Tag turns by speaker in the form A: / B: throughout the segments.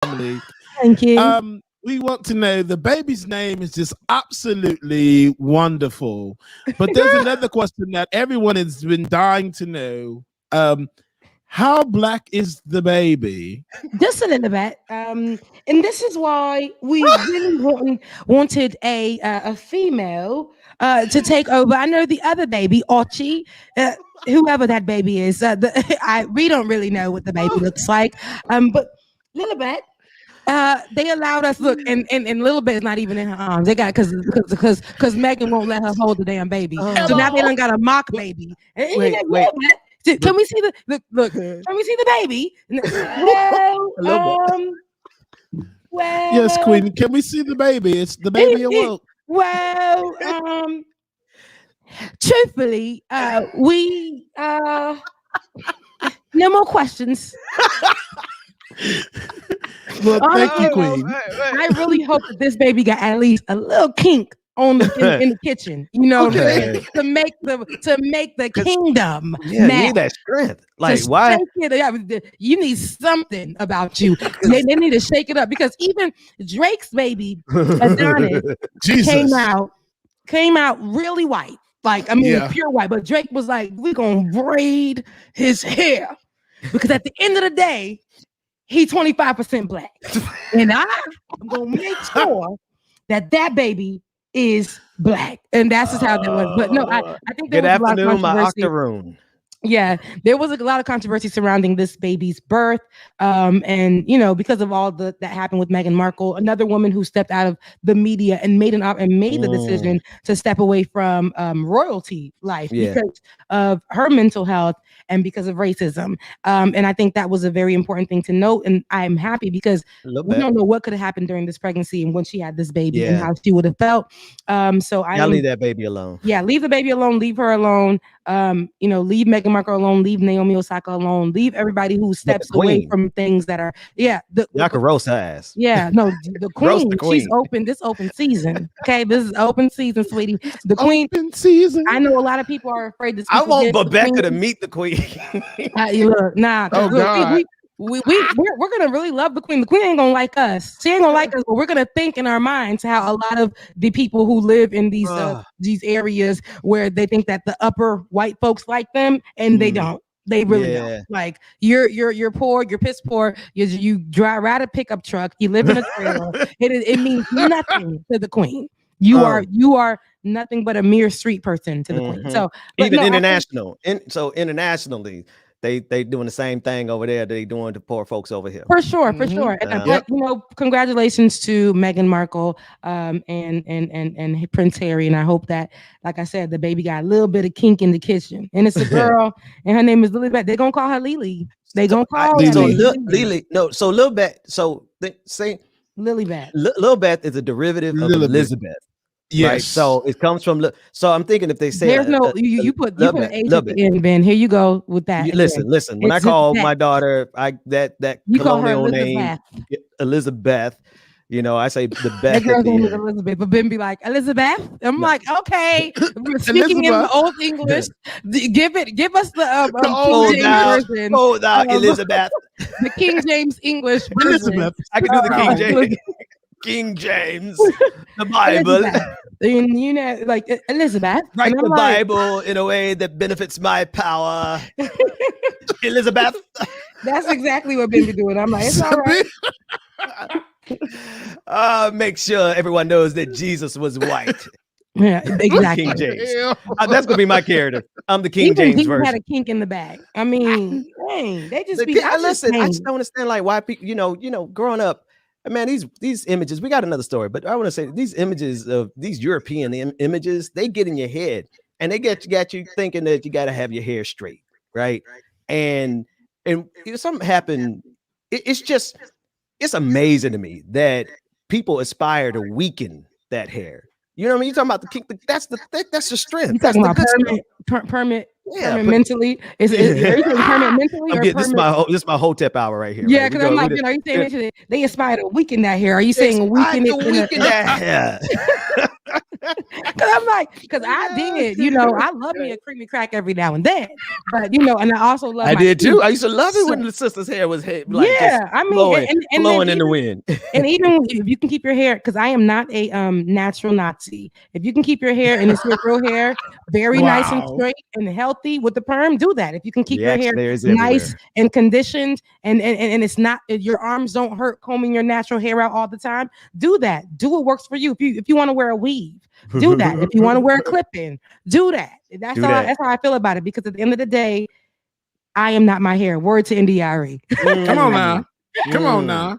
A: family.
B: Thank you.
A: We want to know the baby's name is just absolutely wonderful. But there's another question that everyone has been dying to know. How black is the baby?
B: Just a little bit. And this is why we really wanted a female to take over. I know the other baby, Archie, whoever that baby is. We don't really know what the baby looks like. But little bit. They allowed us look, and little bit is not even in her arms. They got because Megan won't let her hold the damn baby. So now they done got a mock baby. And,
C: Wait.
B: Can we see the look? Can we see the baby? Well,
A: Yes, Queen. Can we see the baby? It's the baby awoke.
B: Well, truthfully, we no more questions.
A: Well, thank you, Queen.
B: I really hope that this baby got at least a little kink on in the kitchen, you know,
C: Okay.
B: to make the kingdom.
C: Yeah, you need that strength. Like, why?
B: You need something about you. They need to shake it up because even Drake's baby, Adonis, came out really white. Like, I mean, pure white. But Drake was like, we're going to braid his hair. Because at the end of the day, he's 25% black. And I'm going to make sure that baby is black. And that's just how that was. But no, I think there
C: Good
B: was
C: afternoon,
B: a lot of
C: my
B: controversy.
C: octoroon.
B: Yeah, there was a lot of controversy surrounding this baby's birth. And you know, because of all that happened with Meghan Markle, another woman who stepped out of the media and made the decision to step away from royalty life because of her mental health and because of racism. And I think that was a very important thing to note. And I'm happy because we don't know what could have happened during this pregnancy and when she had this baby and how she would have felt. So I
C: leave that baby alone.
B: Yeah, leave the baby alone, leave her alone. You know, leave Meghan Markle alone, leave Naomi Osaka alone, leave everybody who steps away from things that are
C: y'all can roast her ass.
B: Yeah, no, the queen, she's open. This open season. Okay, this is open season, sweetie. The queen
A: open season.
B: I know a lot of people are afraid to.
C: I want Rebecca to meet the queen.
B: Look, nah.
A: Oh God.
B: We're gonna really love the queen. The queen ain't gonna like us. She ain't gonna like us, but we're gonna think in our minds how a lot of the people who live in these areas where they think that the upper white folks like them, and they don't. They really don't. Like you're poor, you're piss poor. You ride a pickup truck. You live in a trailer. It means nothing to the queen. You are nothing but a mere street person to the queen. So
C: even international, internationally. They doing the same thing over there they doing to poor folks over here.
B: For sure. And you know, congratulations to Meghan Markle and Prince Harry. And I hope that, like I said, the baby got a little bit of kink in the kitchen. And it's a girl, and her name is Lilibet. They're gonna call her Lily. They gonna call her
C: Lily. No, so Lilibet. So they say
B: Lilibet.
C: Lilibet is a derivative of Elizabeth.
A: Yes.
C: Right? So it comes from. So I'm thinking if they say
B: there's no you put an H at the end, Ben. Here you go with that.
C: Listen. When I call my daughter, that
B: you call her
C: colonial name Elizabeth. You know, I say the Beth.
B: That girl's name is Elizabeth, but Ben be like Elizabeth. I'm like, okay, speaking in the old English. Give us the King James version.
C: Elizabeth.
B: The King James English version.
A: Elizabeth.
C: I can do the King James. King James, the Bible.
B: And you know, like Elizabeth.
C: Write the Bible in a way that benefits my power. Elizabeth.
B: That's exactly what Ben be doing. I'm like, it's all right.
C: Make sure everyone knows that Jesus was white.
B: Yeah, exactly.
C: King James. That's gonna be my character. I'm the King James version.
B: Had a kink in the bag. I mean, dang, they just be.
C: Listen, I just don't understand like why people, you know, growing up. Man, these images, we got another story, but I want to say these images of these European images, they get in your head and they got you thinking that you got to have your hair straight, right? And if something happened, it's amazing to me that people aspire to weaken that hair. You know what I mean? You're talking about the kink. That's the strength.
B: You talking about permanent mentally? Is it permanent mentally?
C: This is my Hotep hour right here.
B: Yeah, because I'm like, you know, you saying they aspire to weaken that hair. Are you saying weaken it?
C: Weaken that hair.
B: I'm like, because I did, you know, I love me a creamy crack every now and then, but you know, and I also love.
C: I
B: my
C: did too.
B: kids.
C: I used to love it when
B: So-
C: the sister's hair was like
B: yeah,
C: just
B: I mean,
C: flowing,
B: and
C: flowing
B: then
C: in the
B: even,
C: wind.
B: and even if you can keep your hair, because I am not a natural Nazi. If you can keep your hair and it's your real hair very nice and
A: Wow.
B: straight and healthy with the perm, do that. If you can keep your hair
C: Reactionaries
B: nice
C: everywhere.
B: and conditioned and it's not, your arms don't hurt combing your natural hair out all the time, do that. Do what works for you. If you want to wear a weave, do that. If you want to wear a clip-in, do that. That's
C: Do
B: all.
C: that.
B: That's how I feel about it. Because at the end of the day, I am not my hair. Word to Indiari.
A: Come on now. Come on now.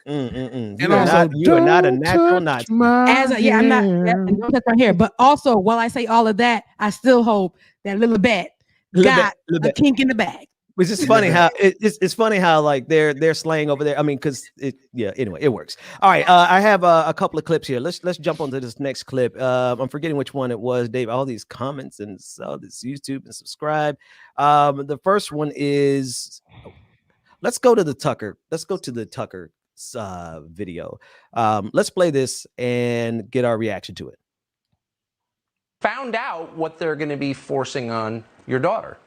C: You
A: And
C: are
A: also,
C: not, you are not a
A: don't
C: natural
A: touch
C: Nazi.
A: my
B: I'm not.
A: hair.
B: And don't touch my hair. But also, while I say all of that, I still hope that little Bet got a kink in the bag.
C: Which is funny how it's funny how like they're slang over there. I mean, because anyway, it works. All right, I have a couple of clips here. Let's jump onto this next clip. I'm forgetting which one it was, Dave. All these comments and all this YouTube and subscribe. The first one is let's go to the Tucker. Let's go to the Tucker video. Let's play this and get our reaction to it.
D: Found out what they're going to be forcing on your daughter.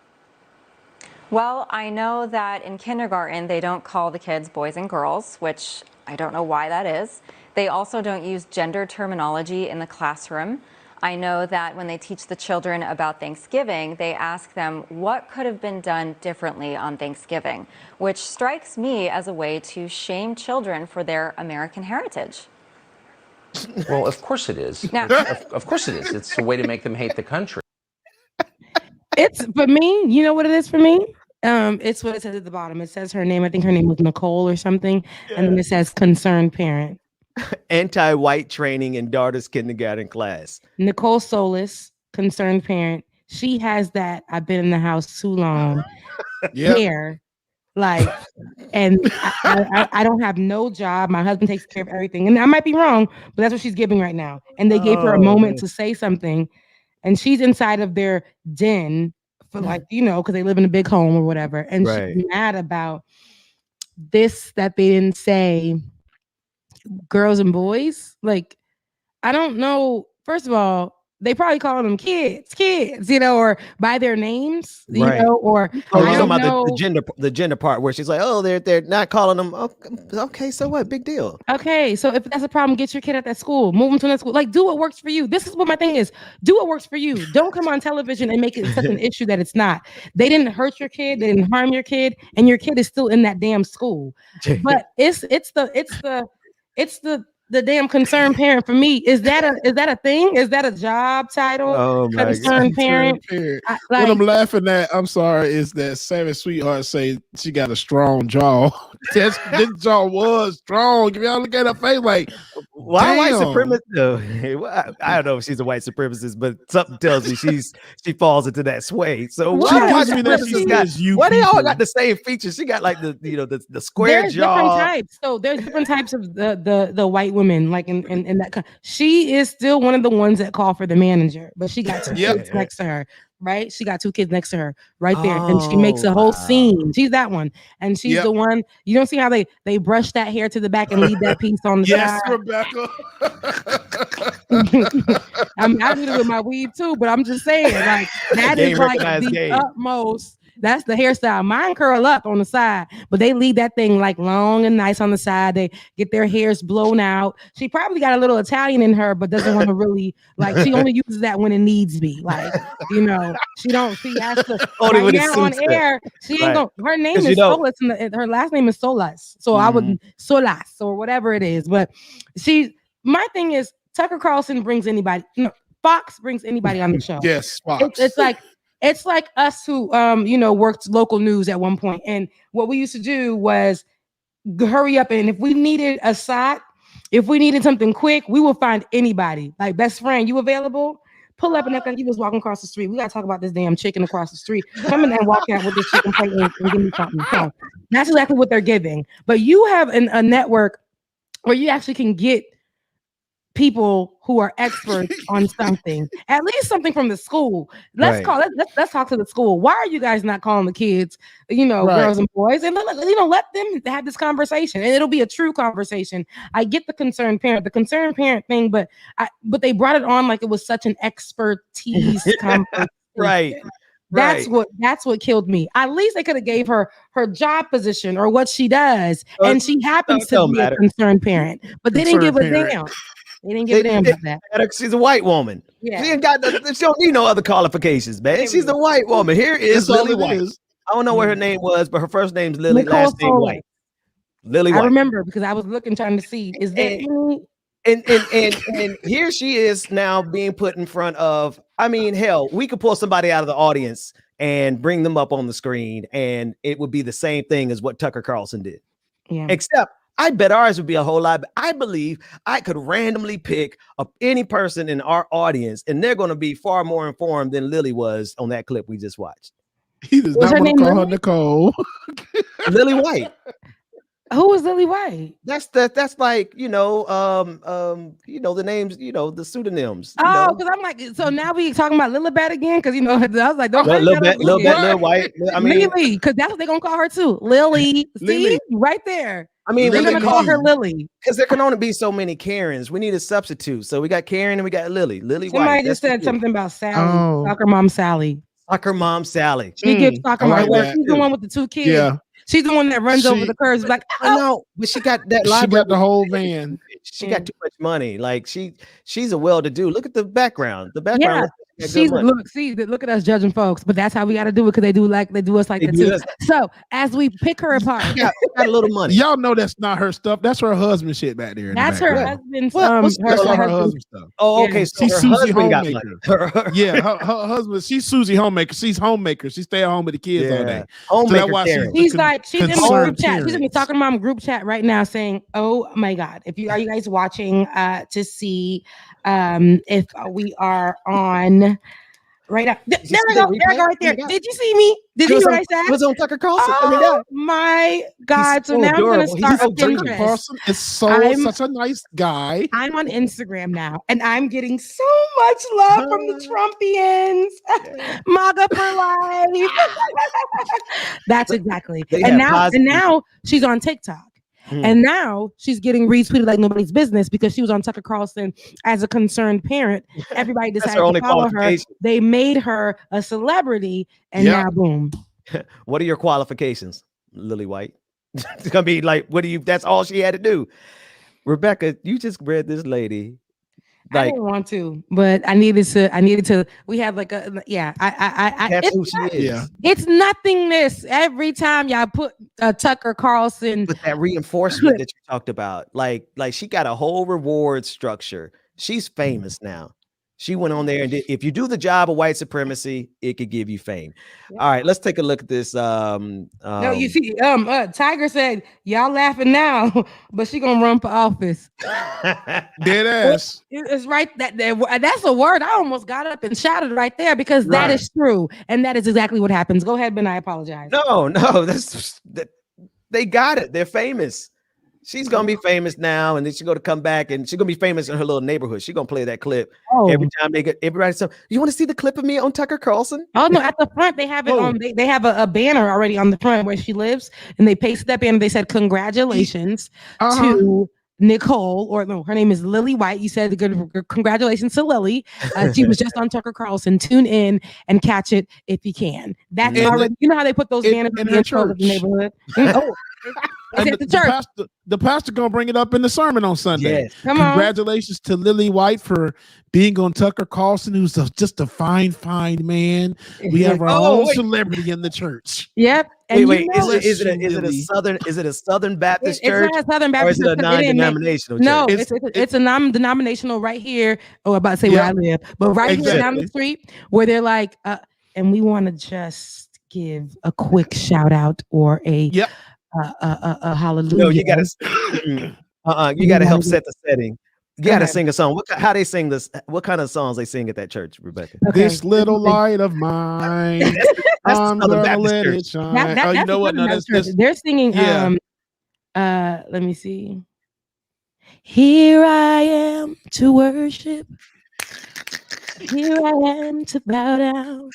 E: Well, I know that in kindergarten, they don't call the kids boys and girls, which I don't know why that is. They also don't use gender terminology in the classroom. I know that when they teach the children about Thanksgiving, they ask them what could have been done differently on Thanksgiving, which strikes me as a way to shame children for their American heritage.
D: Well, of course it is.
E: Now,
D: Of course it is. It's a way to make them hate the country.
B: It's for me. You know what it is for me? It's what it says at the bottom. It says her name. I think her name was Nicole or something, and then it says concerned parent.
C: Anti-white training in daughter's kindergarten class.
B: Nicole Solis, concerned parent. She has that I've been in the house too long hair, like, and I don't have no job. My husband takes care of everything, and I might be wrong, but that's what she's giving right now. And they gave her a moment to say something, and she's inside of their den for like, you know, because they live in a big home or whatever, and she's mad about this that they didn't say girls and boys. Like, I don't know. First of all, they probably call them kids, you know, or by their names, you know, or
C: I don't know the gender part where she's like, oh, they're not calling them. Okay, so what? Big deal.
B: Okay, so if that's a problem, get your kid at that school, move them to that school. Like, do what works for you. This is what my thing is. Do what works for you. Don't come on television and make it such an issue that it's not. They didn't hurt your kid, they didn't harm your kid, and your kid is still in that damn school. But it's the damn concerned parent for me. Is that a thing? Is that a job title?
C: Oh my
B: concerned parent.
A: What I'm laughing at, I'm sorry, is that Savage Sweetheart say she got a strong jaw. This jaw was strong. If y'all look at her face, like,
C: why white supremacist? I don't know if she's a white supremacist, but something tells me she falls into that sway. So why white supremacists why they all got the same features? She got like the square
B: there's
C: jaw.
B: Different types. So there's different types of the white women, like in that. She is still one of the ones that call for the manager, but she got two kids next to her. Right, she got two kids next to her right there, and she makes a whole scene. She's that one, and she's the one. You don't see how they brush that hair to the back and leave that piece on the side.
A: Rebecca.
B: I do it with my weave too, but I'm just saying, like, that is like the utmost. That's the hairstyle. Mine curl up on the side, but they leave that thing like long and nice on the side. They get their hairs blown out. She probably got a little Italian in her, but doesn't want to really, like, she only uses that when it needs be. Like, you know, she don't see that's the right now on air. She ain't gonna. Her name is Solas, and her last name is Solas. So I would Solas or whatever it is. But my thing is, Tucker Carlson brings anybody. Fox brings anybody on the show.
A: Yes, Fox.
B: It's like us who, worked local news at one point. And what we used to do was hurry up. And if we needed a shot, if we needed something quick, we will find anybody. Like, best friend, you available? Pull up and act like you was walking across the street. We got to talk about this damn chicken across the street. Come in and walk out with this chicken plate and give me something. So that's exactly what they're giving. But you have a network where you actually can get people who are experts on something, at least something from the school. Let's talk to the school. Why are you guys not calling the kids, girls and boys, and let them have this conversation, and it'll be a true conversation. I get the concerned parent thing, but they brought it on like it was such an expertise conversation.
C: Right.
B: That's what killed me. At least they could have gave her job position or what she does, and she happens to be a concerned parent, but they didn't give a damn. They didn't give a damn about that.
C: She's a white woman.
B: Yeah.
C: She don't need no other qualifications, man. She's a white woman. Here is Lily White. I don't know what her name was, but her first name's Lily, last name White. Lily White.
B: I remember because I was trying to see. Is there
C: and here she is now being put in front of, I mean, hell, we could pull somebody out of the audience and bring them up on the screen, and it would be the same thing as what Tucker Carlson did.
B: Yeah.
C: Except I bet ours would be a whole lot. I believe I could randomly pick up any person in our audience, and they're going to be far more informed than Lily was on that clip we just watched.
A: He does not want to call her Nicole.
C: Lily White.
B: Who was Lily White?
C: That's like, the names, the pseudonyms.
B: Because I'm like, so now we talking about Lilibet again? Because I was like, don't
C: Lil White. I mean,
B: Lily, because that's what they're gonna call her too. Lily. See, right there.
C: I mean,
B: they're gonna call her Lily.
C: Because there can only be so many Karens. We need a substitute. So we got Karen and we got Lily. Lily White.
B: Somebody just said something about Sally. Soccer mom Sally.
C: Soccer mom Sally.
B: She gives soccer mom. She's the one with the two kids. Yeah. She's the one that runs over the curves. Like,
C: I know, but she got that.
A: She got the whole van.
C: She got too much money. Like she's a well-to-do. Look at the background. The background.
B: Yeah. Look at us judging folks, but that's how we got to do it because they do us like that too. So as we pick her apart,
C: she got a little money.
A: Y'all know that's not her stuff. That's her husband shit back there.
B: That's her husband's.
A: Her husband stuff.
C: Oh, okay. So
A: she's Susie Homemaker.
C: Yeah,
A: her husband. She's Susie Homemaker. She's homemaker. She stay at home with the kids all day.
C: Homemaker.
B: She's in the group chat. She's in the Soccer Mom group chat right now, saying, "Oh my God, are you guys watching to see if we are on?" Right now. There we go. There we go right there. Did you see me? Did you know what I said?
C: It was on Tucker Carlson.
B: Oh my God. So now
C: adorable.
B: I'm going to start
A: Tucker Carlson is such a nice guy.
B: I'm on Instagram now, and I'm getting so much love from the Trumpians. MAGA for life. That's exactly. And now she's on TikTok. And now she's getting retweeted like nobody's business because she was on Tucker Carlson as a concerned parent. Everybody decided to follow her. They made her a celebrity, and now boom.
C: What are your qualifications, Lily White? It's gonna be like, that's all she had to do. Rebecca, you just read this lady.
B: I didn't want to, but I needed to. We have like that's
C: who she is. Yeah.
B: It's nothingness every time y'all put Tucker Carlson.
C: But that reinforcement that you talked about, like she got a whole reward structure. She's famous now. She went on there and did, if you do the job of white supremacy, it could give you fame. Yeah. All right, let's take a look at this.
B: No, you see, Tiger said, y'all laughing now, but she gonna run for office.
A: Dead ass.
B: It's right. That's a word. I almost got up and shouted right there because that is true. And that is exactly what happens. Go ahead, Ben. I apologize.
C: No, they got it. They're famous. She's gonna be famous now, and then she's gonna come back, and she's gonna be famous in her little neighborhood. She's gonna play that clip every time they get everybody. So, you want to see the clip of me on Tucker Carlson?
B: Oh no! At the front, they have it on. They have a banner already on the front where she lives, and they pasted that banner. They said, "Congratulations to Nicole," or no, her name is Lily White. You said congratulations to Lily. She was just on Tucker Carlson. Tune in and catch it if you can. That's already. You know how they put those banners in the intro of the neighborhood.
A: And the pastor gonna bring it up in the sermon on Sunday.
C: Yes.
A: Congratulations to Lily White for being on Tucker Carlson, who's just a fine man. We have our own celebrity in the church.
B: Yep.
C: And wait, is it a Southern Baptist church?
B: It's not a Southern Baptist,
C: or is it a non-denominational church?
B: No, it's a non-denominational right here. Oh, I'm about to say where I live, but here down the street where they're like, and we want to just give a quick shout out or a hallelujah.
C: No, you gotta help set the setting. You gotta sing a song. How they sing this? What kind of songs they sing at that church, Rebecca?
A: Okay. This little light of mine, I'm gonna let it shine.
B: You know what? No, they're singing. Let me see. Here I am to worship. Here I am to bow down.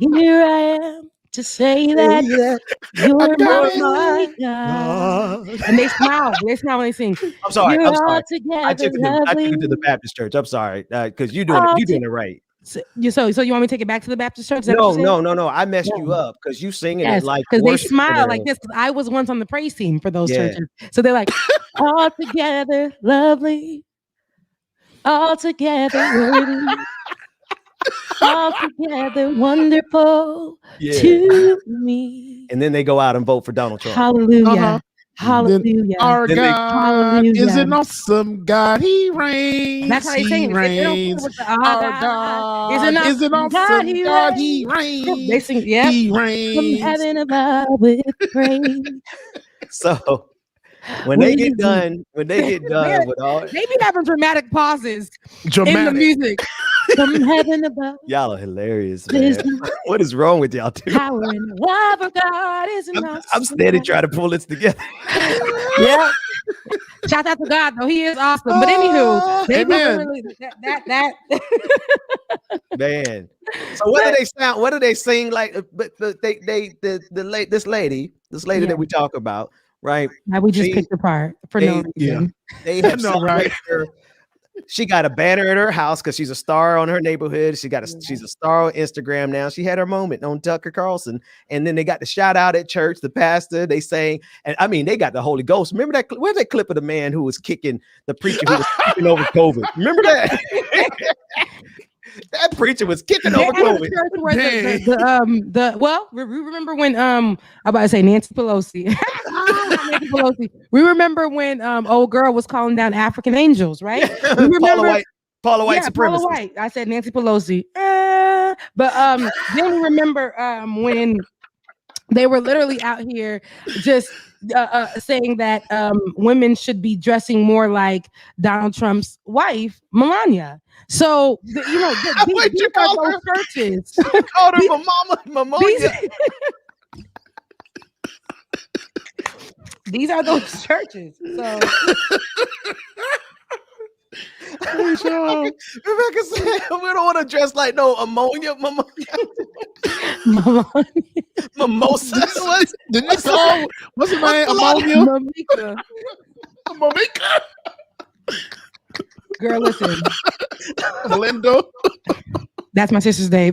B: Here I am to say that you're my God. And they smile. They smile when they sing.
C: I'm sorry.
B: You're
C: I'm sorry. I
B: altogether
C: took it to the
B: lovely.
C: Baptist church. I'm sorry, because you're doing it right.
B: So you want me to take it back to the Baptist church? Is that what you
C: No.
B: said?
C: I messed you
B: No.
C: up because you singing
B: Yes,
C: it like
B: because they
C: worship
B: smile like
C: and-
B: this. 'Cause I was once on the praise team for those
C: Yeah.
B: churches, so they're like, all together lovely, all together worthy, all together wonderful
C: Yeah.
B: to me.
C: And then they go out and vote for Donald Trump.
B: Hallelujah.
A: Uh-huh.
B: Hallelujah.
A: Our
C: Then they-
A: God is
B: Hallelujah.
A: an awesome God. He reigns.
B: That's how they
A: He
B: sing it. They don't
A: reigns.
B: with the,
A: Our God is an awesome God. He reigns.
B: They sing, yeah.
A: He
B: From
A: reigns.
B: heaven above with praise.
C: So when they get done with all
B: They be having dramatic pauses in the
A: Dramatic.
B: music. From heaven above,
C: y'all are hilarious,
B: There's
C: man. What is wrong with y'all two?
B: power and the love of God is an
C: I'm
B: awesome
C: steady
B: God.
C: trying to pull this together.
B: Yeah. Shout out to God, though. He is awesome. But anywho, they be
A: Amen.
B: really that.
C: Man. So what do they sound? What do they sing like? But this lady
B: Yeah.
C: that we talk about, right?
B: Now we just
C: She-
B: picked apart for no
C: they-
B: reason.
C: They have
A: know, right?
C: celebrated her. She got a banner at her house because she's a star on her neighborhood. She's a star on Instagram now. She had her moment on Tucker Carlson, and then they got the shout out at church. The pastor, they sang, and I mean, they got the Holy Ghost. Remember that? Where's that clip of the man who was kicking the preacher who was kicking over COVID? Remember that? That preacher was kicking
B: They
C: over
B: had a
C: COVID.
B: church where we remember when I'm about to say Nancy Pelosi. Nancy Pelosi. We remember when old girl was calling down African angels, right? We remember
C: Paula White
B: yeah, Paula
C: supremacist.
B: White. I said Nancy Pelosi. But then we remember when they were literally out here just saying that women should be dressing more like Donald Trump's wife, Melania. So these
C: What'd you
B: are
C: call
B: those
C: her?
B: churches.
C: Called her Mamonia.
B: These are those churches. So
C: Rebecca said, "We don't want to dress like no ammonia, mimosa."
A: Didn't you call what's her name? Ammonia?
B: Mamika.
A: Mamika?
B: Girl, listen.
A: Melinda?
B: That's my sister's name.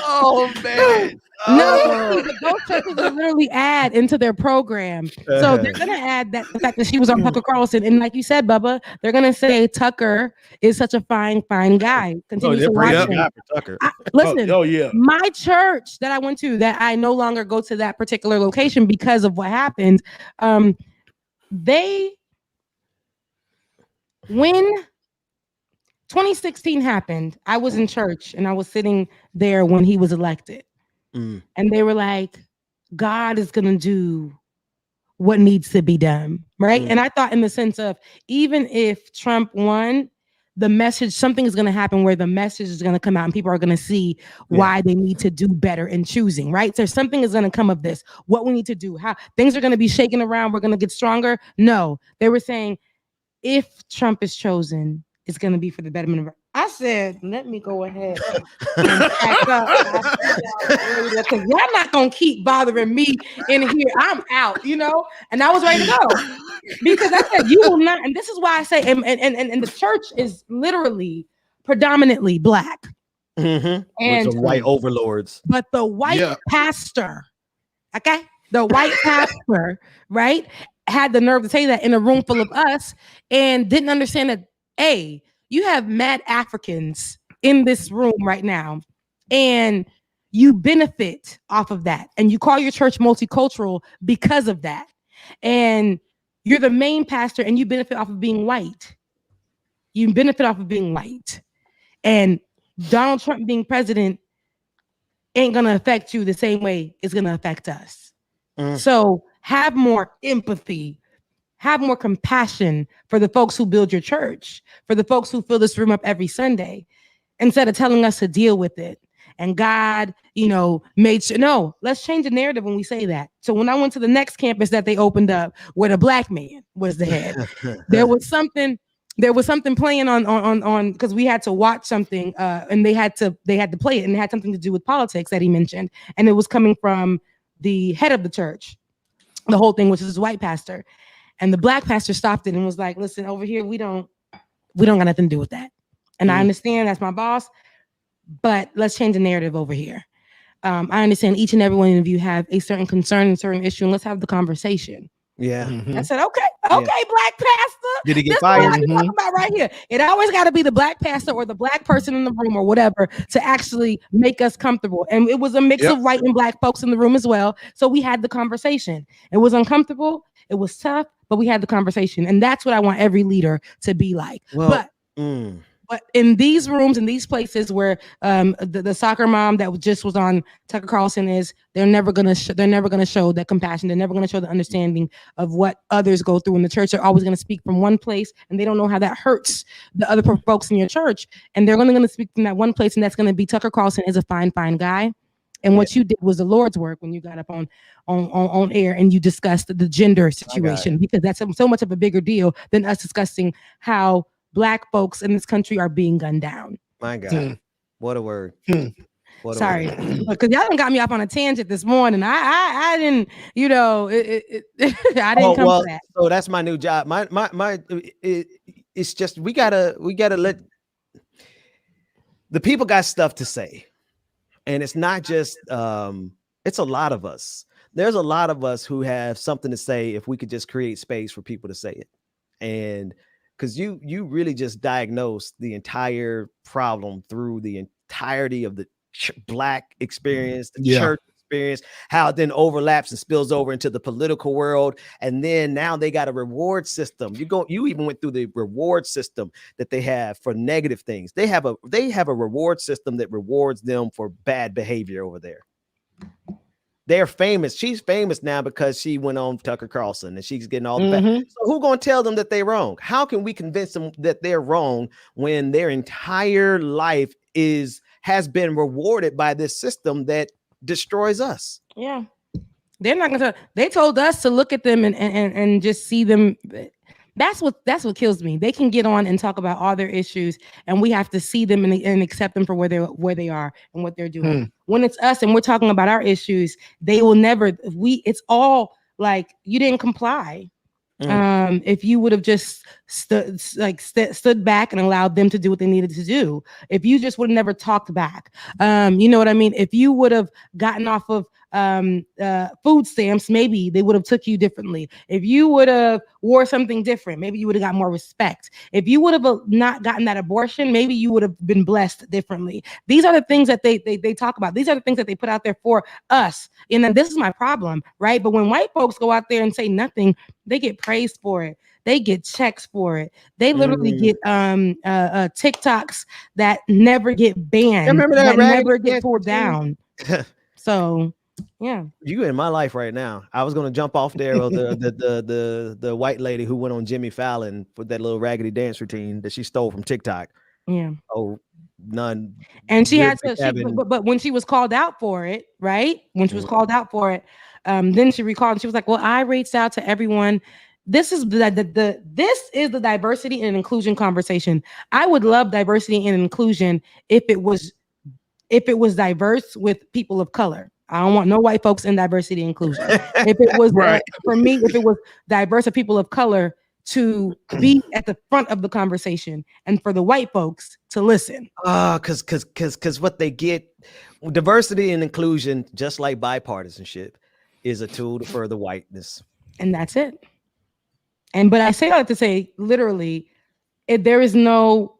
C: Oh man.
B: No, those churches will literally add into their program. So they're gonna add that the fact that she was on Tucker Carlson, and like you said, Bubba, they're gonna say Tucker is such a fine guy. Continue to watch him.
C: Tucker.
B: Listen,
A: Oh yeah.
B: my church that I went to, that I no longer go to that particular location because of what happened. When 2016 happened, I was in church and I was sitting there when he was elected. And they were like, God is going to do what needs to be done. Right. And I thought in the sense of, even if Trump won, the message, something is going to happen where the message is going to come out and people are going to see why they need to do better in choosing. Right. So something is going to come of this, what we need to do, how things are going to be shaken around. We're going to get stronger. No, they were saying, if Trump is chosen, it's going to be for the betterment of. I said, let me go ahead and pack up. Because y'all not going to keep bothering me in here. I'm out, and I was ready to go. Because I said, you will not. And this is why I say, and the church is literally predominantly Black.
C: And
B: And
C: some white overlords.
B: but the white pastor, okay, the white pastor, right, had the nerve to say that in a room full of us and didn't understand that, A, you have mad Africans in this room right now, and you benefit off of that. And you call your church multicultural because of that. And you're the main pastor and you benefit off of being white. You benefit off of being white. And Donald Trump being president ain't going to affect you the same way it's going to affect us. So have more empathy, have more compassion for the folks who build your church, for the folks who fill this room up every Sunday, instead of telling us to deal with it and God, made sure. No, let's change the narrative when we say that. So when I went to the next campus that they opened up, where the black man was the head, there was something playing on because we had to watch something, and they had to play it, and it had something to do with politics that he mentioned, and it was coming from the head of the church, the whole thing, which is this white pastor, and the black pastor stopped it and was like, "Listen, over here, we don't got nothing to do with that, and I understand that's my boss, but let's change the narrative over here. I understand each and every one of you have a certain concern and certain issue, and let's have the conversation."
C: Yeah.
B: I said, okay, black pastor.
C: Did he get
B: this
C: fired?
B: Is what I'm talking about right here. It always got to be the black pastor or the black person in the room or whatever to actually make us comfortable. And it was a mix of white and black folks in the room as well. So we had the conversation. It was uncomfortable. It was tough, but we had the conversation. And that's what I want every leader to be like. Well, but in these rooms, in these places where the soccer mom that just was on Tucker Carlson they're never gonna show that compassion. They're never gonna show the understanding of what others go through in the church. They're always gonna speak from one place, and they don't know how that hurts the other folks in your church. And they're only gonna speak from that one place, and that's gonna be Tucker Carlson is a fine guy. And what you did was the Lord's work when you got up on air and you discussed the gender situation, because that's so much of a bigger deal than us discussing how Black folks in this country are being gunned down.
C: My God, what a word!
B: Sorry, because y'all done got me off on a tangent this morning. I didn't, I didn't come to that.
C: So that's my new job. It's just we gotta let the people got stuff to say, and it's not just it's a lot of us. There's a lot of us who have something to say if we could just create space for people to say it, and because you really just diagnosed the entire problem through the entirety of the Black experience, the church experience, how it then overlaps and spills over into the political world. And then now they got a reward system. You even went through the reward system that they have for negative things. They have a reward system that rewards them for bad behavior over there. They're famous. She's famous now because she went on Tucker Carlson and she's getting all the back. So who's going to tell them that they're wrong? How can we convince them that they're wrong when their entire life has been rewarded by this system that destroys us?
B: Yeah. They're not going to. They told us to look at them and just see them. That's what kills me. They can get on and talk about all their issues, and we have to see them and accept them for where they are and what they're doing. When it's us and we're talking about our issues, they will never. It's all like you didn't comply. If you would have just stood back and allowed them to do what they needed to do, if you just would have never talked back, you know what I mean? If you would have gotten off of food stamps, maybe they would have took you differently. If you would have wore something different, maybe you would have got more respect. If you would have not gotten that abortion, maybe you would have been blessed differently. These are the things that they talk about. These are the things that they put out there for us. And then this is my problem, right? But when white folks go out there and say nothing, they get praised for it. They get checks for it. They literally get TikToks that never get banned, that never get pulled down. So yeah,
C: you in my life right now. I was gonna jump off there of the white lady who went on Jimmy Fallon for that little raggedy dance routine that she stole from TikTok.
B: Yeah.
C: Oh, none.
B: And she had to. But when she was called out for it, right? When she was called out for it, then she recalled and she was like, "Well, I reached out to everyone." This is the diversity and inclusion conversation. I would love diversity and inclusion if it was diverse with people of color. I don't want no white folks in diversity and inclusion. If it was for me, if it was diverse of people of color to be at the front of the conversation and for the white folks to listen.
C: Because what they get, diversity and inclusion, just like bipartisanship, is a tool to further whiteness.
B: And that's it. But I say that to say, literally, there is no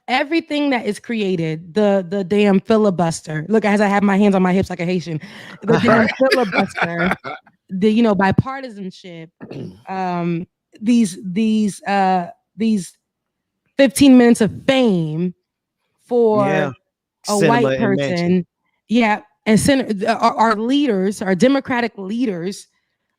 B: everything that is created, the damn filibuster. Look, as I have my hands on my hips like a Haitian, the damn filibuster, the bipartisanship, these 15 minutes of fame for a white person, and our leaders, our Democratic leaders,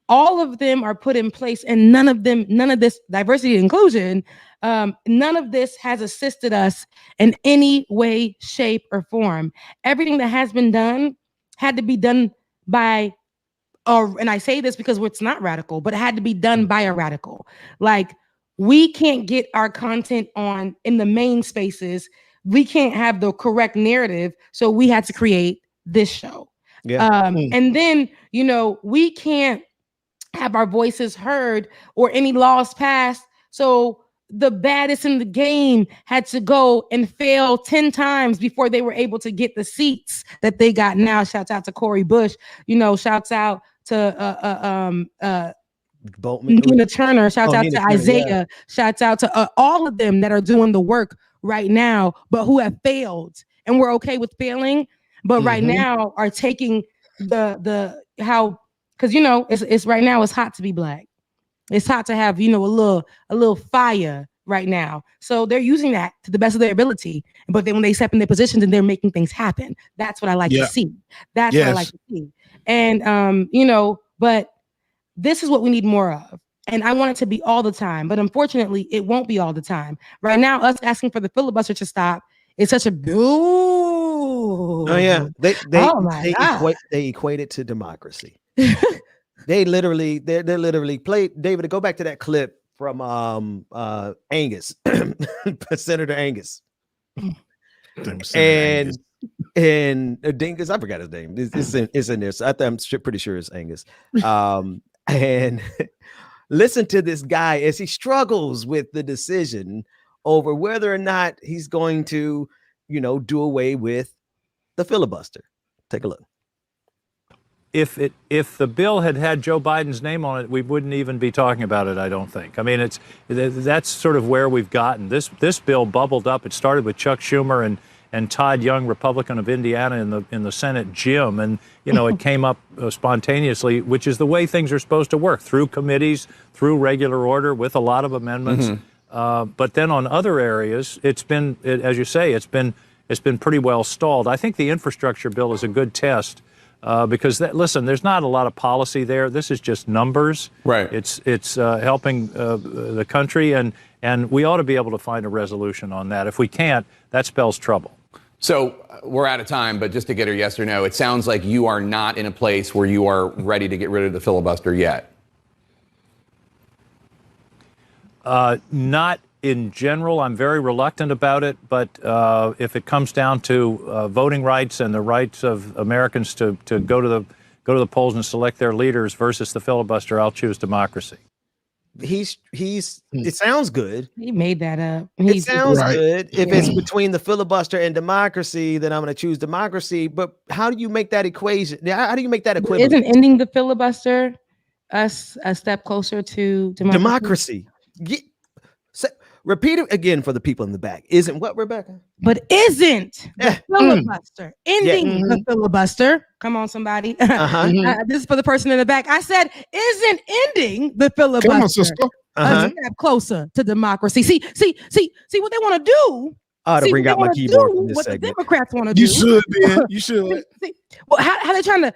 B: all of them are put in place, and none of this diversity and inclusion, none of this has assisted us in any way, shape, or form. Everything that has been done had to be done by, and I say this because it's not radical, but it had to be done by a radical. Like, we can't get our content on in the main spaces. We can't have the correct narrative, so we had to create this show. And then, we can't have our voices heard or any laws passed. So the baddest in the game had to go and fail 10 times before they were able to get the seats that they got now. Shouts out to Cori Bush, shouts out to Nina Turner, shouts out to Isaiah, shouts out to all of them that are doing the work right now, but who have failed. And we're okay with failing, but right now are taking because it's right now, it's hot to be Black. It's hot to have, a little fire right now. So they're using that to the best of their ability. But then when they step in their positions and they're making things happen, that's what I like to see. That's what I like to see. And, but this is what we need more of. And I want it to be all the time. But unfortunately, it won't be all the time. Right now, us asking for the filibuster to stop is such a
C: Oh yeah, they equate it to democracy. They're literally played. David, to go back to that clip from Angus, Senator Angus, and Dingus. I forgot his name. It's in there. So I'm pretty sure it's Angus. And listen to this guy as he struggles with the decision over whether or not he's going to, do away with the filibuster. Take a look.
F: If the bill had Joe Biden's name on it, we wouldn't even be talking about it, I don't think. I mean, that's sort of where we've gotten. This bill bubbled up. It started with Chuck Schumer and Todd Young, Republican of Indiana, in the Senate gym, and it came up spontaneously, which is the way things are supposed to work, through committees, through regular order, with a lot of amendments. But then on other areas, as you say, it's been pretty well stalled. I think the infrastructure bill is a good test. Because there's not a lot of policy there. This is just numbers.
G: Right.
F: It's helping the country, and we ought to be able to find a resolution on that. If we can't, that spells trouble.
G: So we're out of time, but just to get her yes or no, it sounds like you are not in a place where you are ready to get rid of the filibuster yet. Not in general. I'm very reluctant about it, but if it comes down to voting rights and the rights of Americans to go to the polls and select their leaders versus the filibuster, I'll choose democracy.
C: It sounds good.
B: He made that up.
C: It sounds good. If it's between the filibuster and democracy, then I'm going to choose democracy. But how do you make that equation? How do you make that equivalent?
B: Isn't ending the filibuster us a step closer to democracy?
C: Repeat it again for the people in the back. Isn't what, Rebecca?
B: But isn't the filibuster ending the filibuster? Come on, somebody. This is for the person in the back. I said, isn't ending the filibuster
A: Come on, sister.
B: a step closer to democracy? See what they want to do.
C: I ought to bring out my keyboard for this
B: what
C: segment.
B: The Democrats want to do.
A: You should, man. You should.
B: Well, how they trying to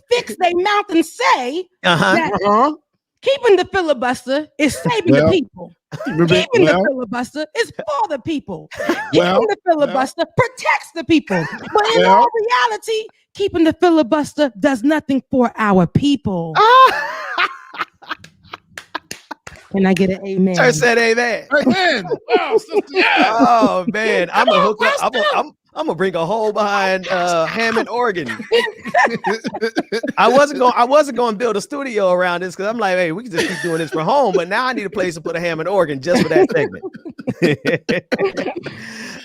B: fix their mouth and say that keeping the filibuster is saving the people. Keeping the filibuster is for the people. Keeping the filibuster protects the people. But in all reality, keeping the filibuster does nothing for our people. And I get an amen.
C: I said amen.
A: Amen. Wow, sister, yeah.
C: Oh man, I'm gonna hook up. I'm gonna bring a hole behind Hammond organ. I wasn't going to build a studio around this because I'm like, hey, we can just keep doing this from home. But now I need a place to put a Hammond organ just for that segment.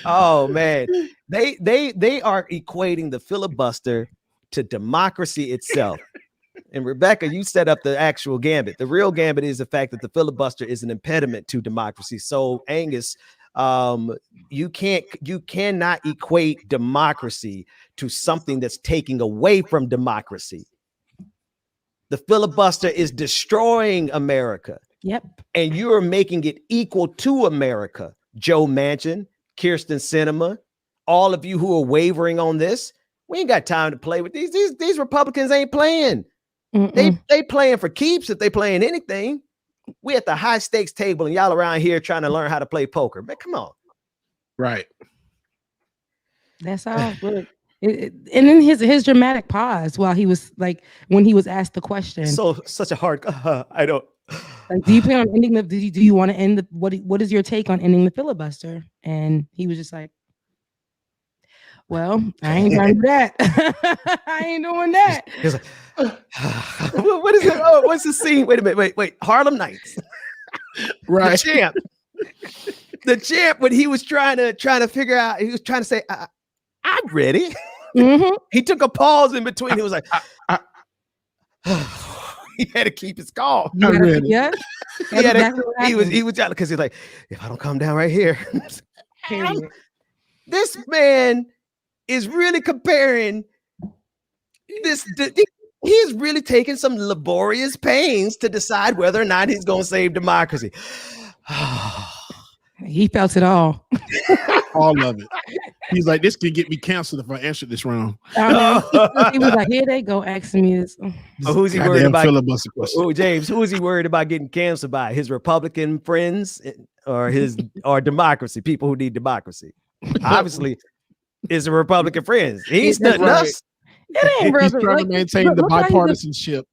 C: Oh man, they are equating the filibuster to democracy itself. And Rebecca, you set up the actual gambit. The real gambit is the fact that the filibuster is an impediment to democracy. So Angus, you cannot equate democracy to something that's taking away from democracy. The filibuster is destroying America.
B: Yep.
C: And you're making it equal to America. Joe Manchin, Kirsten Sinema, all of you who are wavering on this, we ain't got time to play with these Republicans ain't playing. They playing for keeps if they playing anything. We at the high stakes table and y'all around here trying to learn how to play poker. Man, come on.
A: Right.
B: That's all. Look, and then his dramatic pause while he was like, when he was asked the question.
C: Such a hard. I don't.
B: Like, do you plan on ending the? Do you want to end the? What is your take on ending the filibuster? And he was just like, "Well, I ain't gonna do that. I ain't doing that."
C: He's like, what is it? Oh, what's the scene? Wait a minute. Wait. Harlem Nights.
A: Right.
C: The champ. When he was trying to figure out, he was trying to say, "I'm ready." He took a pause in between. He was like, he had to keep his calm.
B: Yeah.
C: He was trying because he's like, if I don't calm down right here. This man is really comparing this. He's really taking some laborious pains to decide whether or not he's going to save democracy.
B: He felt it all.
A: All of it. He's like, this could get me canceled if I answer this wrong.
B: He was like, here they go asking me this.
C: Who's he worried about?
A: Filibuster question.
C: Oh, James, who is he worried about getting canceled by? His Republican friends or democracy? People who need democracy. Obviously, it's the Republican friends. He's nothing us.
B: It ain't
A: He's trying to maintain the bipartisanship.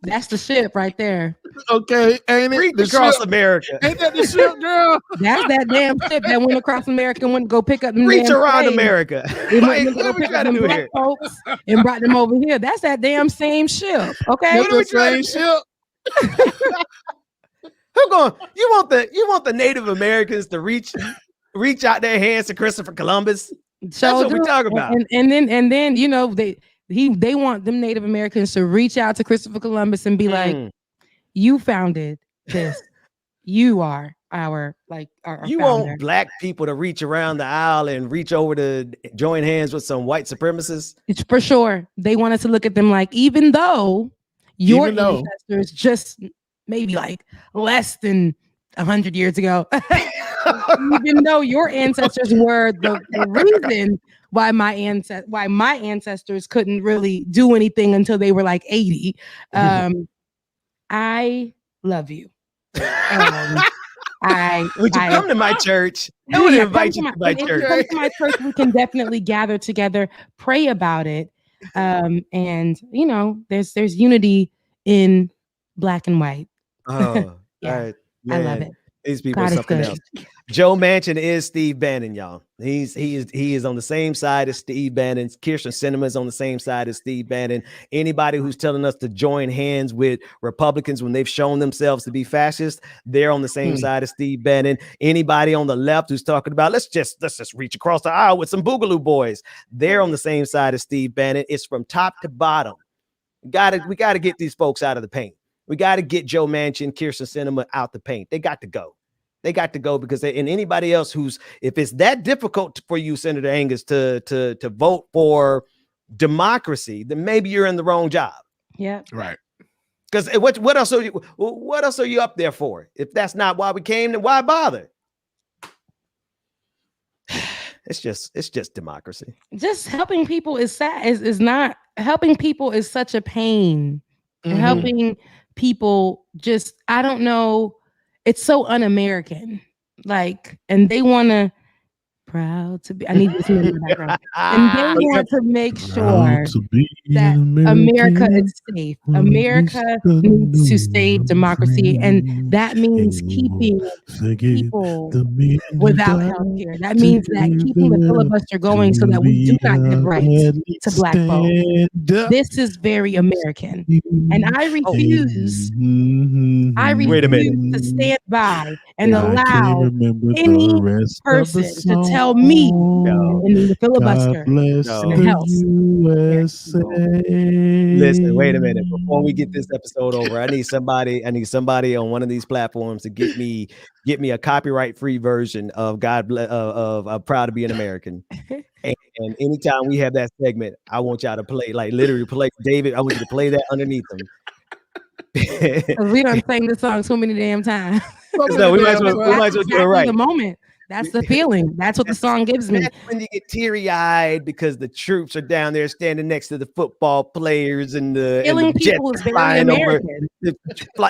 B: That's the ship right there.
A: Okay, ain't it?
C: Reach
A: The
C: across
A: ship.
C: America.
A: Ain't that the ship, girl?
B: That's that damn ship that went across America and went to go pick up them
C: Reach
B: damn
C: around
B: slaves.
C: America.
B: It
C: Like,
B: went to
C: what
B: go
C: are we
B: pick
C: trying
B: up
C: to
B: them
C: do
B: black
C: here?
B: folks and brought them over here. That's that damn same ship. Okay.
A: That's the same ship.
C: Who going? You want the Native Americans to reach out their hands to Christopher Columbus? That's what we're talking about.
B: And then you know they want them Native Americans to reach out to Christopher Columbus and be like, you founded this. You are our
C: you
B: founder.
C: want black people to reach around the aisle and reach over to join hands with some white supremacists?
B: It's for sure. They want us to look at them like, even though your ancestors just maybe like less than 100 years ago, even though your ancestors were the reason why my ancestors couldn't really do anything until they were like 80. I love you.
C: Would you come to my church? I would invite you to my church.
B: If you come to my church, we can definitely gather together, pray about it. And you know, there's unity in black and white.
C: Oh,
B: yeah,
C: all right,
B: I love it.
C: These people
B: God
C: are something else. Joe Manchin is Steve Bannon, y'all. He is on the same side as Steve Bannon. Kyrsten Sinema is on the same side as Steve Bannon. Anybody who's telling us to join hands with Republicans when they've shown themselves to be fascist, they're on the same side as Steve Bannon. Anybody on the left who's talking about let's just reach across the aisle with some Boogaloo boys, they're on the same side as Steve Bannon. It's from top to bottom. We gotta get these folks out of the paint. We got to get Joe Manchin, Kyrsten Sinema out the paint. They got to go. They got to go because and anybody else if it's that difficult for you, Senator Angus, to vote for democracy, then maybe you're in the wrong job.
B: Yeah.
A: Right.
C: Because what else are you up there for? If that's not why we came, then why bother? It's just democracy.
B: Just helping people is sad. Is not helping people is such a pain. Helping people just, I don't know, it's so un-American, like, and they want to proud to be, I need this in the background, and they want to make sure that America is safe. America needs to save democracy, and that means keeping people without health care. That means that keeping the filibuster going so that we do not give rights to black folks. This is very American, and I refuse to stand by and allow any person to tell me in the filibuster and health.
C: Listen, wait a minute. Before we get this episode over, I need somebody on one of these platforms to get me a copyright-free version of of Proud to Be an American. And anytime we have that segment, I want y'all to play, like literally play David. I want you to play that underneath them.
B: We done sang this song so many damn times.
C: So we might as well do it right.
B: The moment. That's the feeling. That's what the song gives me.
C: That's when you get teary-eyed because the troops are down there standing next to the football players and the
B: Killing
C: jets
B: people is
C: are
B: very
C: flying over.
B: American.
C: The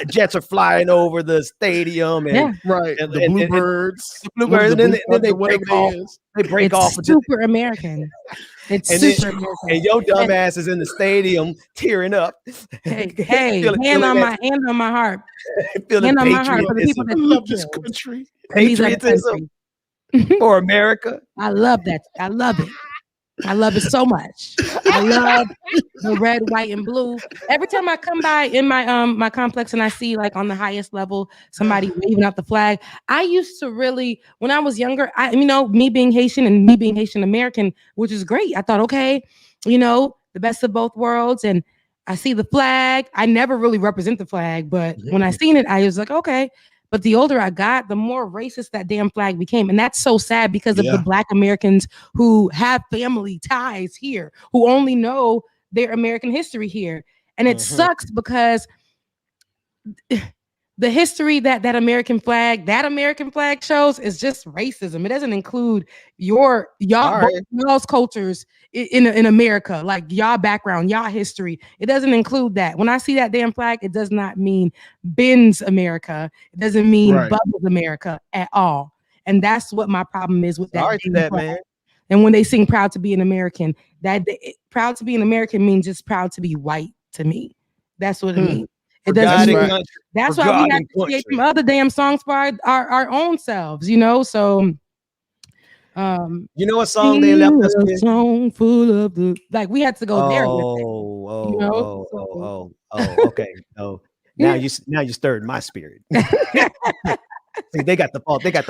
C: jets are flying over the stadium, and
B: Yeah.
A: Right.
C: and-
A: The
C: and- and-
A: bluebirds.
C: the bluebirds, and then they
A: whatever
C: break
A: it
C: off.
A: is.
C: They break
B: It's
C: off.
B: super American. It's
C: And then-
B: super American.
C: And your dumb ass is in the stadium tearing up.
B: Hey,
C: Feeling
B: hand on
C: that-
B: my heart.
C: feeling
B: Hand on my heart for the people
C: patriotism,
B: that
A: I
B: he
A: love this
B: killed.
A: country.
B: And these other
C: patriotism
B: countries.
C: for America.
B: I love that. I love it. I love it so much. I love the red, white, and blue. Every time I come by in my my complex and I see like on the highest level somebody waving out the flag, I used to really, when I was younger, me being Haitian and me being Haitian American, which is great. I thought, okay, the best of both worlds, and I see the flag. I never really represent the flag, but when I seen it, I was like, okay. But the older I got, the more racist that damn flag became. And that's so sad because of the Black Americans who have family ties here, who only know their American history here. And it sucks because the history that American flag shows is just racism. It doesn't include y'all's cultures in America, like y'all background, y'all history. It doesn't include that. When I see that damn flag, it does not mean Ben's America. It doesn't mean Bubba's America at all. And that's what my problem is with that.
C: Sorry to that, man.
B: And when they sing "Proud to be an American," proud to be an American means just proud to be white to me. That's what it means. It doesn't. That's why we have to create some other damn songs for our own selves, So,
C: you know what song they left us with?
B: Song full of the we had to go there with it.
C: Okay. Oh, now you stirred my spirit. See, they got the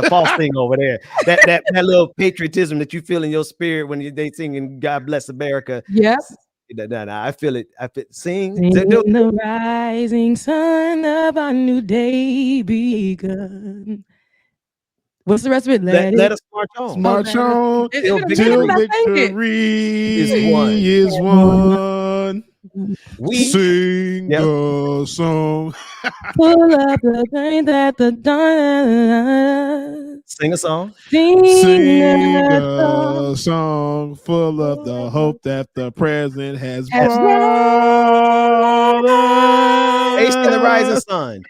C: false thing over there. That little patriotism that you feel in your spirit when they singing "God Bless America."
B: Yes.
C: No, I feel it. Sing
B: the rising sun of our new day begun. What's the rest of it?
C: Let us march on.
A: March on till victory is won.
C: We
A: sing the song.
B: Pull up the pain that the dawn.
C: Sing a song.
A: Sing a song full of the hope that the present has brought us.
C: Facing the rising sun.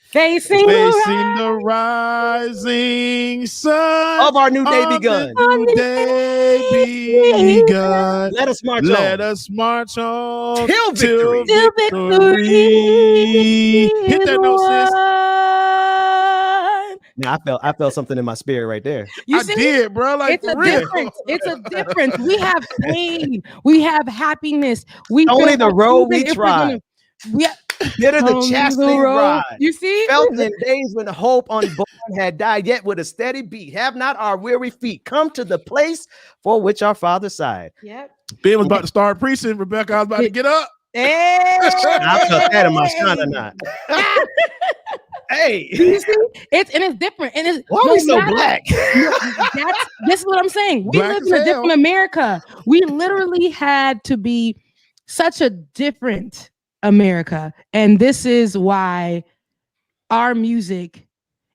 B: Facing
A: the rising sun
C: of our new day begun. Let us march on.
A: Let us march on
C: till victory.
B: Till victory.
A: Hit that note, sis.
C: Now I felt something in my spirit right there.
B: You
A: I did, bro. Like,
B: it's a difference. It's a difference. We have pain. We have happiness.
C: Only the road we tried. Bitter the chastening ride.
B: You see?
C: Felt in days when hope unborn had died, yet with a steady beat. Have not our weary feet come to the place for which our father sighed.
B: Yep.
A: Ben was about to start preaching. Rebecca, I was about to get up.
B: Hey.
C: I felt that in my son or not. Hey,
B: you see? It's different. And it's
C: why are we so black?
B: This is what I'm saying. We live in a different America. We literally had to be such a different America. And this is why our music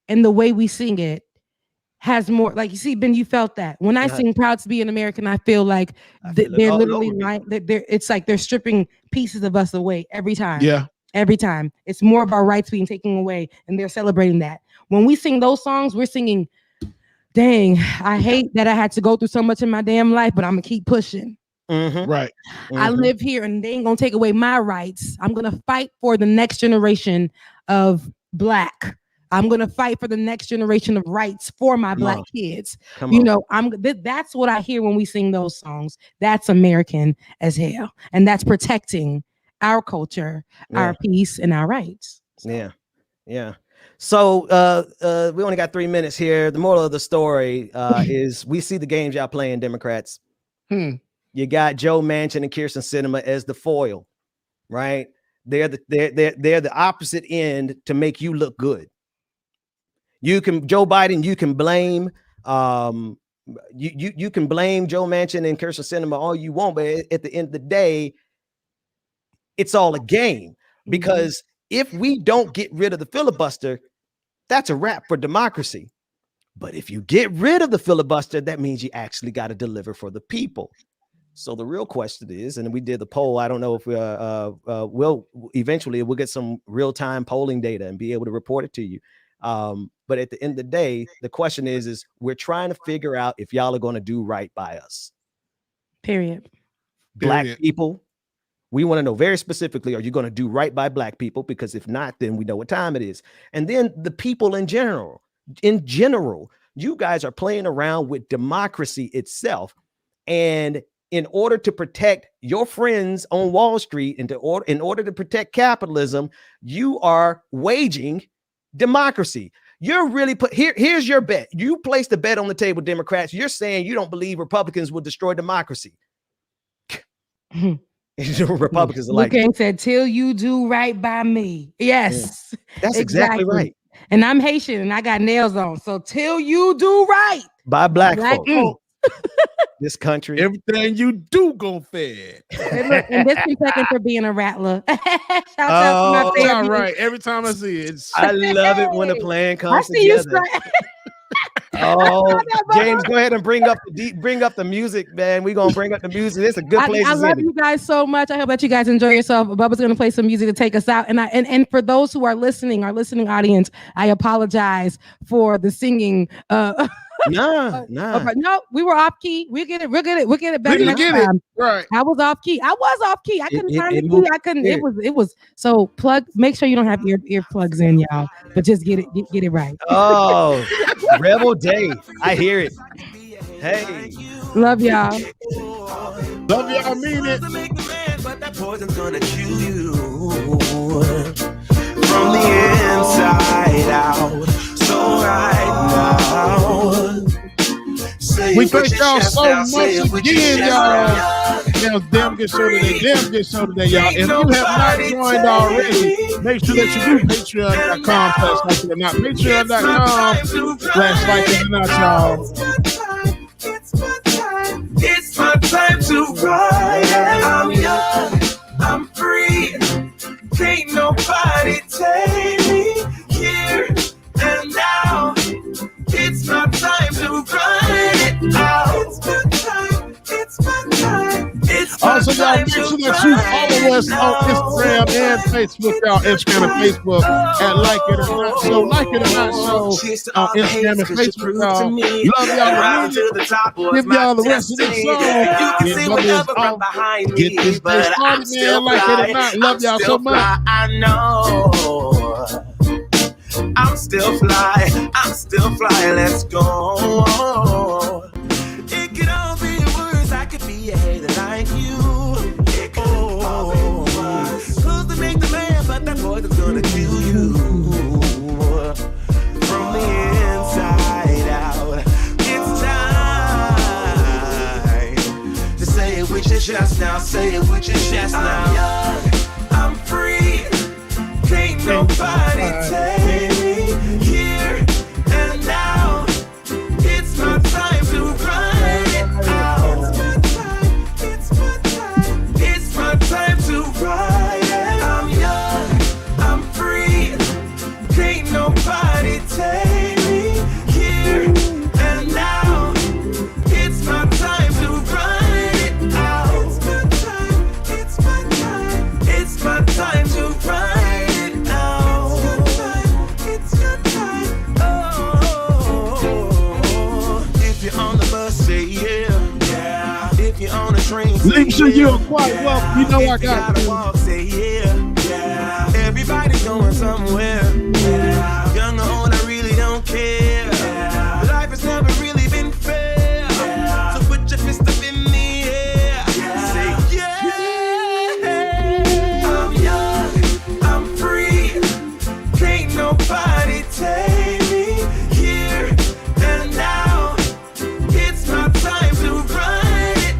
B: and the way we sing it has more, like, you see, Ben, you felt that when I sing "Proud to Be an American," I feel like they're literally like it's like they're stripping pieces of us away every time.
A: Yeah,
B: every time. It's more of our rights being taken away, and they're celebrating that. When we sing those songs, we're singing, dang, I hate that I had to go through so much in my damn life, but I'm gonna keep pushing.
A: Right.
B: I live here and they ain't gonna take away my rights. I'm gonna fight for the next generation of Black. I'm gonna fight for the next generation of rights for my Black kids. That's what I hear when we sing those songs. That's American as hell. And that's protecting our culture, our peace, and our rights.
C: So. Yeah. So we only got 3 minutes here. The moral of the story is we see the games y'all playing, Democrats. You got Joe Manchin and Kyrsten Sinema as the foil, right? They're the opposite end to make you look good. Joe Biden, you can blame you can blame Joe Manchin and Kyrsten Sinema all you want, but at the end of the day, it's all a game. Because if we don't get rid of the filibuster, that's a wrap for democracy. But if you get rid of the filibuster, that means you actually got to deliver for the people. So the real question is, and we did the poll. I don't know if we'll eventually we'll get some real-time polling data and be able to report it to you. But at the end of the day, the question is we're trying to figure out if y'all are going to do right by us.
B: Period.
C: Black people, we want to know very specifically, are you going to do right by Black people? Because if not, then we know what time it is. And then the people in general, you guys are playing around with democracy itself. And in order to protect your friends on Wall Street and in order to protect capitalism, you are waging democracy. You're really here's your bet. You placed a bet on the table, Democrats. You're saying you don't believe Republicans will destroy democracy. Republicans are like,
B: King said, till you do right by me. Yes,
C: that's exactly right.
B: And I'm Haitian and I got nails on. So till you do right
C: by Black folks. This country,
A: everything you do go fed.
B: And this is second for being a rattler. Shout out to my
A: all right. Every time I see it,
C: I love it when the plan comes together. Oh, James, go ahead and bring up the music, man. We're gonna bring up the music. It's a good place.
B: I love you guys so much. I hope that you guys enjoy yourself. Bubba's gonna play some music to take us out. And for those who are listening, our listening audience, I apologize for the singing.
C: No,
B: we were off key. We'll get it better next time.
A: Right.
B: I was off key. I couldn't find the key. I couldn't. It was so make sure you don't have ear plugs in, y'all, but just get it right.
C: Oh, Rebel Day. I hear it. Hey.
B: Love y'all.
A: Love y'all. I mean it.
H: But that poison's gonna chew you from the inside out. So right now,
A: we thank y'all so much again, y'all. Damn good show today. Y'all. If you have not joined already, make sure that you do patreon.com/LikeItOrNot. Patreon.com/LikeItOrNot, y'all.
H: It's my time to ride. I'm young, I'm free. Can't nobody take me here and now. It's my time to ride it out. It's my time.
A: Also, y'all make sure that you follow us on Instagram and Facebook, y'all. Instagram and Facebook at Like It or Not Show. Like It or Not Show on Instagram and Facebook, y'all. Love y'all. Give y'all the rest of this song. Get this day started, man. Like It or Not. Love y'all so much.
H: I know. I'm still fly. Let's go. It could all be words. I could be a hater like you. It could all be words. Close to make the man, but that boy is gonna kill you from the inside out. It's time to say it with your chest now. Say it with your chest now. I'm young, I'm free. Can't nobody take me here and now. It's my time to ride it out. It's my time to ride it. I'm young, I'm free. Can't nobody take me here and now. It's my time to ride it out. It's my time to ride.
A: Make sure you're quite well. You know I got to.
H: Say yeah. Everybody's going somewhere. Young or old, I really don't care. Life has never really been fair. So put your fist up in the air. Say yeah. I'm young, I'm free. Can't nobody take me here and now. It's my time to ride.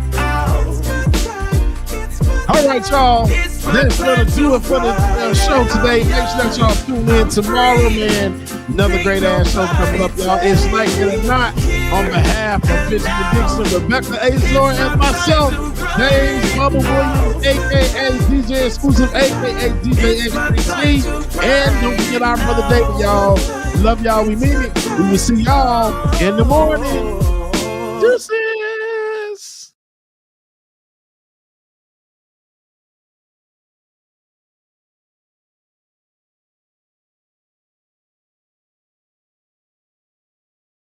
A: All right, y'all. That's gonna do it for the show today. Make sure that y'all tune in tomorrow, man. Another great ass show coming up, y'all. It's Like It or Not. On behalf of Benjamin Dixon, Rebecca Azor, and myself, James Bubba Williams, aka DJ Exclusive, aka DJ HBC. And don't forget our brother David, y'all. Love y'all. We mean it. We will see y'all in the morning.